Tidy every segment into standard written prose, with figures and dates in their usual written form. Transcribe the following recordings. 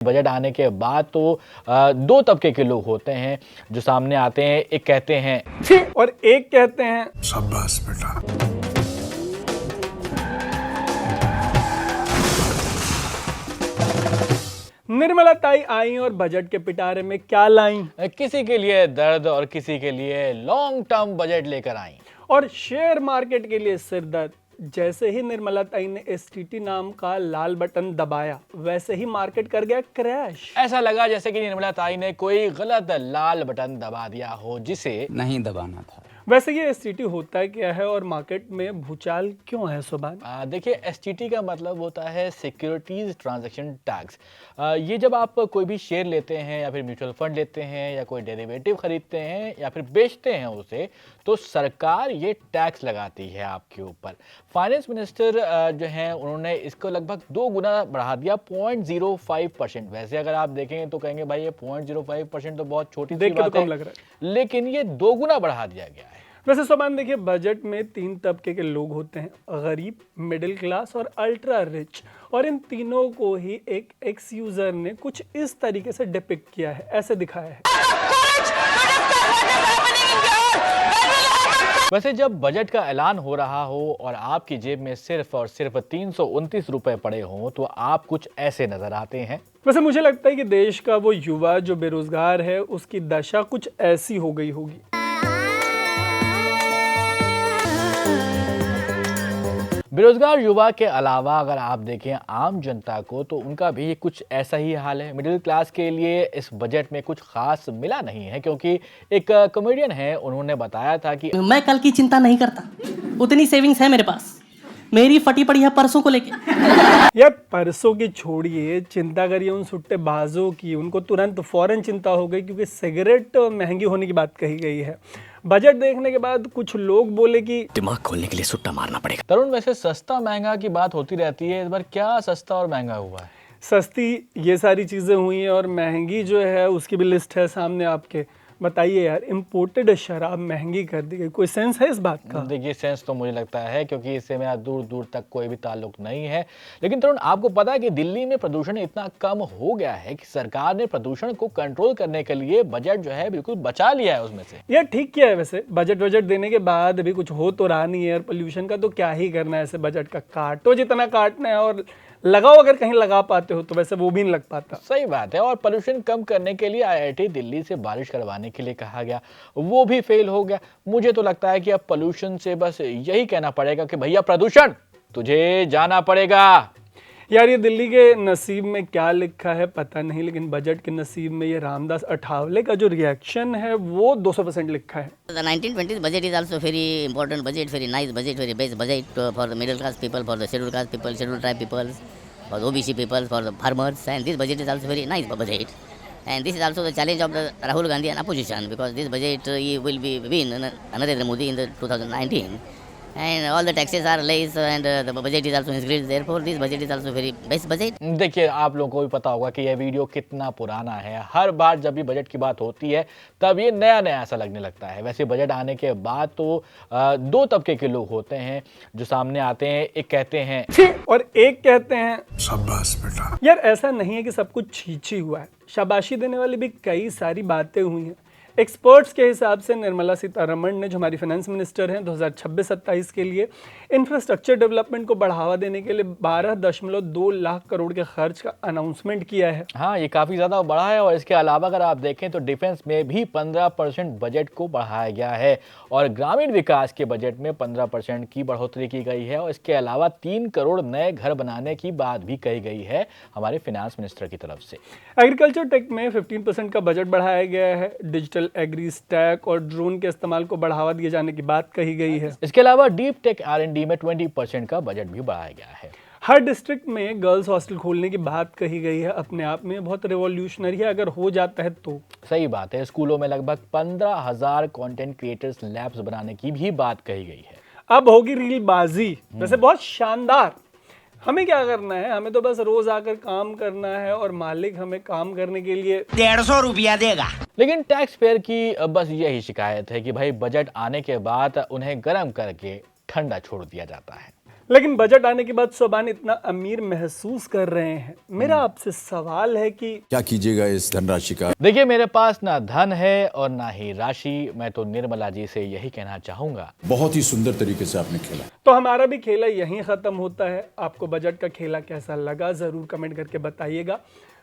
Budget आने के बाद तो दो तबके के लोग होते हैं जो सामने आते हैं। एक कहते हैं और एक कहते हैं शाबाश बेटा। निर्मला ताई आई और बजट के पिटारे में क्या लाई, किसी के लिए दर्द और किसी के लिए लॉन्ग टर्म बजट लेकर आई। और शेयर मार्केट के लिए सिरदर्द। जैसे ही निर्मला ताई ने एसटीटी नाम का लाल बटन दबाया वैसे ही मार्केट कर गया क्रैश। ऐसा लगा जैसे कि निर्मला ताई ने कोई गलत लाल बटन दबा दिया हो जिसे नहीं दबाना था। वैसे ये एसटीटी होता क्या है और मार्केट में भूचाल क्यों है सुभान? देखिए, एसटीटी का मतलब होता है सिक्योरिटीज ट्रांजैक्शन टैक्स। ये जब आप कोई भी शेयर लेते हैं या फिर म्यूचुअल फंड लेते हैं या कोई डेरिवेटिव खरीदते हैं या फिर बेचते हैं उसे, तो सरकार ये टैक्स लगाती है आपके ऊपर। फाइनेंस मिनिस्टर जो हैं उन्होंने इसको लगभग 2 गुना बढ़ा दिया, 0.05%। वैसे अगर आप देखेंगे तो कहेंगे भाई ये 0.05% तो बहुत छोटी सी बात कम लग रहा है, लेकिन ये 2 गुना बढ़ा दिया गया है। वैसे सोमान देखिए, बजट में 3 तबके के लोग होते हैं, गरीब, मिडिल क्लास और अल्ट्रा रिच। और इन तीनों को ही एक एक्स यूजर ने कुछ इस तरीके से डिपिक्ट किया है, ऐसे दिखाया है। वैसे जब बजट का ऐलान हो रहा हो और आपकी जेब में सिर्फ और सिर्फ 329 रुपए पड़े हों तो आप कुछ ऐसे नजर आते हैं। वैसे मुझे लगता है कि देश का वो युवा जो बेरोजगार है उसकी दशा कुछ ऐसी हो गई होगी। बेरोजगार युवा के अलावा अगर आप देखें आम जनता को तो उनका भी कुछ ऐसा ही हाल है। मिडिल क्लास के लिए इस बजट में कुछ खास मिला नहीं है, क्योंकि एक कॉमेडियन है, उन्होंने बताया था कि मैं कल की चिंता नहीं करता, उतनी सेविंग्स है मेरे पास, मेरी फटी पड़ी है परसों को लेके। यार परसों की छोड़िए, चिंता करिए उन सुट्टे बाजों की। उनको तुरंत फौरन चिंता हो गई क्योंकि सिगरेट महंगी होने की बात कही गई है। बजट देखने के बाद कुछ लोग बोले कि दिमाग खोलने के लिए सुट्टा मारना पड़ेगा। तरुण, वैसे सस्ता महंगा की बात होती रहती है, इस बार क्या सस्ता और महंगा हुआ है? सस्ती ये सारी चीज़ें हुई हैं और महंगी जो है उसकी भी लिस्ट है सामने आपके। बताइए यार, इम्पोर्टेड शराब महंगी कर दी गई, कोई सेंस है इस बात का? देखिए, सेंस तो मुझे लगता है क्योंकि इससे मेरा दूर दूर तक कोई भी ताल्लुक नहीं है। लेकिन तरुण, आपको पता है कि दिल्ली में प्रदूषण इतना कम हो गया है कि सरकार ने प्रदूषण को कंट्रोल करने के लिए बजट जो है बिल्कुल बचा लिया है उसमें से। यार ठीक किया है, वैसे बजट देने के बाद भी कुछ हो तो रहा नहीं है। पोल्यूशन का तो क्या ही करना है, ऐसे बजट का काटो जितना काटना है और लगाओ अगर कहीं लगा पाते हो तो, वैसे वो भी नहीं लग पाता। सही बात है। और पोल्यूशन कम करने के लिए आईआईटी दिल्ली से बारिश करवाने के लिए कहा गया, वो भी फेल हो गया। मुझे तो लगता है कि अब पोल्यूशन से बस यही कहना पड़ेगा कि भैया प्रदूषण, तुझे जाना पड़ेगा। यार ये दिल्ली के नसीब में क्या लिखा है पता नहीं, लेकिन बजट के नसीब में ये रामदास अठावले का जो रिएक्शन है वो 200% लिखा है। The 1920s budget is also very important budget, very nice budget, very best budget for the middle class people, for the scheduled caste people, scheduled tribe people, for the OBC people, for the farmers, and this budget is also very nice budget. And this is also the challenge of the Rahul Gandhi and opposition, because this budget will be win Narendra Modi in the 2019. And all the taxes are less and the budget is also increased, therefore this budget is also very best budget. देखिए, आप लोगों को भी पता होगा कि यह video कितना पुराना है। हर बार जब भी बजट की बात होती है तब ये नया नया ऐसा लगने लगता है। वैसे बजट आने के बाद तो 2 तबके के लोग होते हैं जो सामने आते हैं। एक कहते हैं और एक कहते हैं शाबाश बेटा। यार ऐसा नहीं है कि सब कुछ छीछी हुआ है, शाबाशी देने वाली भी कई सारी बातें हुई हैं। एक्सपर्ट्स के हिसाब से निर्मला सीतारमण ने, जो हमारी फाइनेंस मिनिस्टर हैं, 2026-27 के लिए इंफ्रास्ट्रक्चर डेवलपमेंट को बढ़ावा देने के लिए 12.2 लाख करोड़ के खर्च का अनाउंसमेंट किया है। हाँ, ये काफ़ी ज़्यादा बढ़ा है। और इसके अलावा अगर आप देखें तो डिफेंस में भी 15% बजट को बढ़ाया गया है और ग्रामीण विकास के बजट में 15% की बढ़ोतरी की गई है। और इसके अलावा 3 करोड़ नए घर बनाने की बात भी कही गई है हमारे फाइनेंस मिनिस्टर की तरफ से। एग्रीकल्चर टेक में 15% का बजट बढ़ाया गया है। डिजिटल एग्री स्टैक और ड्रोन के इस्तेमाल को बढ़ावा दिए जाने की बात कही गई है। इसके अलावा डीप टेक R&D में 20% का बजट भी बढ़ाया गया है। हर डिस्ट्रिक्ट में गर्ल्स हॉस्टल खोलने की बात कही गई है। अपने आप में बहुत रिवॉल्यूशनरी है अगर हो जाता है तो। सही बात है। स्कूलों में लगभग 15,000 कंटेंट क्रिएटर्स लैब्स बनाने की भी बात कही गई है। अब होगी रील बाजी, वैसे बहुत शानदार। हमें क्या करना है, हमें तो बस रोज आकर काम करना है और मालिक हमें काम करने के लिए 150 रुपया देगा। लेकिन टैक्स पेयर की बस यही शिकायत है कि भाई बजट आने के बाद उन्हें गर्म करके ठंडा छोड़ दिया जाता है। लेकिन बजट आने के बाद सोबान इतना अमीर महसूस कर रहे हैं। मेरा आपसे सवाल है कि क्या कीजिएगा इस धनराशि का? देखिए, मेरे पास ना धन है और ना ही राशि। मैं तो निर्मला जी से यही कहना चाहूंगा, बहुत ही सुंदर तरीके से आपने खेला। तो हमारा भी खेला यहीं ख़त्म होता है। आपको बजट का खेला कैसा लगा ज़रूर कमेंट करके बताइएगा।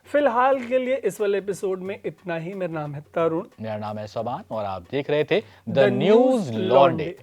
फिलहाल के लिए इस वाले एपिसोड में इतना ही। मेरा नाम है तरुण, मेरा नाम है सोबान और आप देख रहे थे द न्यूज़ लॉन्डे।